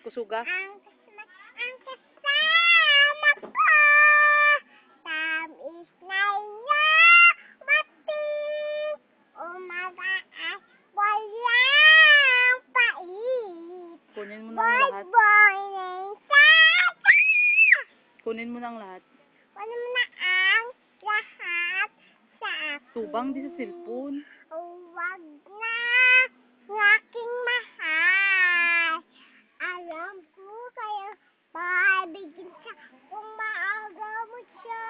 Kusuga. Ang kasama ko, tamis na yabati, umaga at walang pait. Kunin mo na ang lahat. Boy, Kunin mo na ang lahat. kunin mo na ang lahat sa akin. Tubang di sa cellphone. Huwag na, aking mahal. Alam ko kayo, paibigin siya kung maaga mo siya.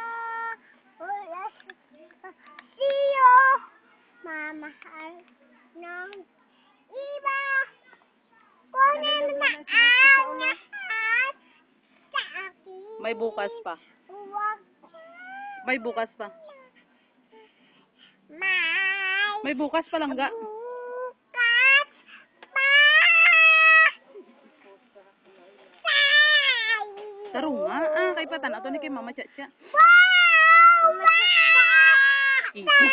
Wala siyo, mamahal ng iba. Kunin mo na ang lahat sa akin. May bukas pa. Huwag May bukas pa. may May bukas pa lang ga. bukas pa. Taro nga. Ah, kay patan. Ato ni kay Mama Chacha. Wow! Ito.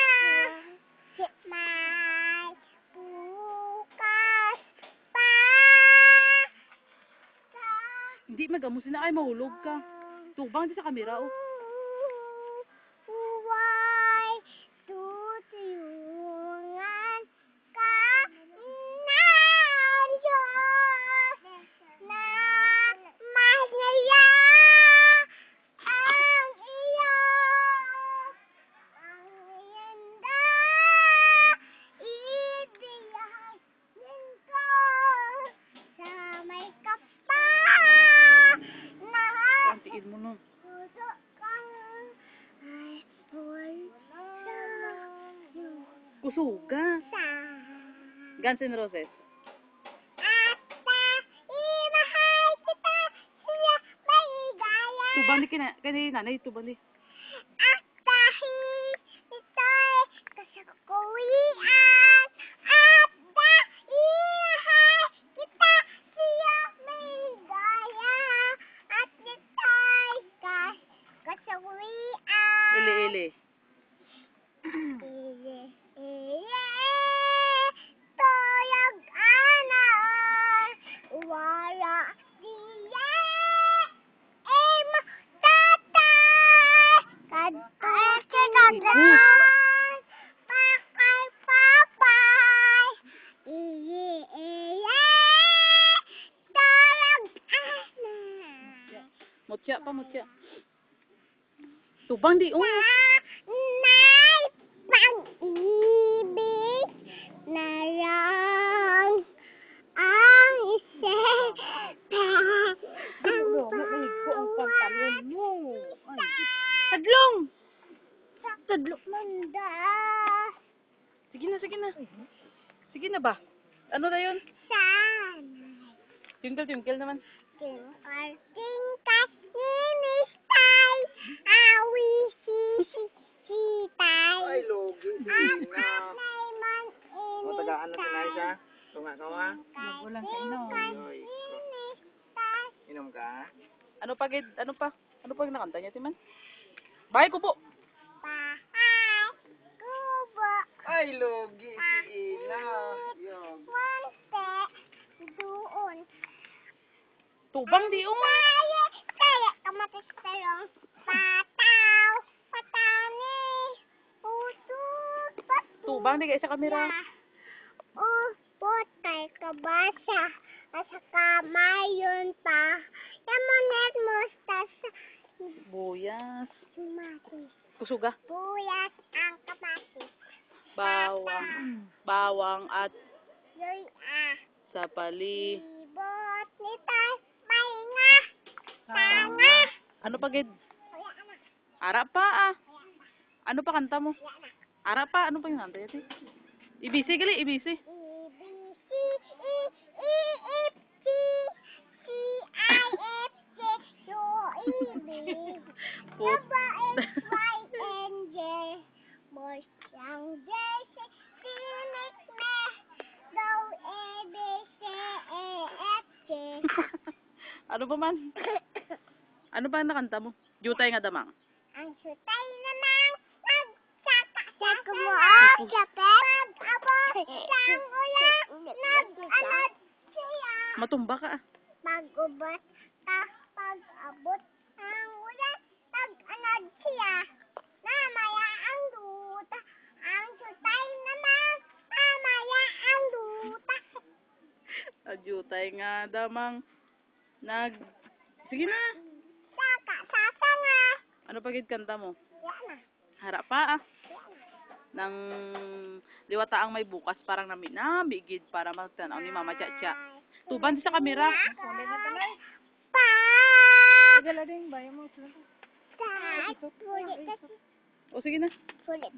May bukas pa. Hindi magamusin na ay mahulog ka. Tubang di sa kamera oh. Huwag tutulungan ka na Diyos na masaya ang iyong pangyayaman. Ibigay ko sa may kapal na Antiin mo no. puso kang ay wala Kusuga. sa Guns N' Roses. at imahal kita siya maligaya Tubang ni kay nanay. Tubang ni. at dahil ito'y kasakulian at dahil kita siya maligaya at ito'y kasakulian. Ili. Tuyag anak, wala diya, matatay, kadagdagan, pakay papay, tuyag anak. Mutya pa, mutya. Tubang di oh. May pag-ibig na lang ang isipan. Hadlong! Tadlok manda. Sige na. Sige na ba? Ano na yun? Sana Twinkle naman. tingkat inimistay, awi sisitay. Ay, logi. Ang kapay man O, tagaan na sinay siya. Tunga ka wa. Walang kainom. Yoy. inimistay. Inom ka? Ano pa gid? Ano pa nakanta niya timan? Bye ko po. Bahay kubo. Ay, logi. Si Ina. Yog. Wante doon. Tubang di oh. Kaya kamatis talong. Patani. Utut. Tubang di kay sa kamera. Potay kabasa. Asa kamayon pa. Yamonet mustasa. Buyas. Kamatis. Kusuga. Buyas ang kamatis. Bawang at Yoy sapali. ibot ni tay. May nga. Tanga. Ano pa gid? Kaya anak. Ara pa ah. Ano pa kanta mo? Ara pa, ano pa yung kanta yun? Ibisi gali, ibisi. Put. Ano pa man? Ano pa ang nakanta mo? Jutay nga damang. Ang sutay naman nagsaka sa kumuha sa pag-abot sang ulan nag-alad siya. Matumba ka ah. Pag-ubot, pag-abot ang ulan, tag-anad siya. Namaya ang duta, ang sutay naman, namaya ang duta. Adyutay nga damang sige na. Sasanga. Ano pa gid kanta mo? Yan na. Harap pa ah. Nang liwata ang may bukas parang bigid para magtanaw ni Mama Chacha. Tuban sa kamera. Pa. Dala din bayo mo. Pulit. O sige na. Pulit.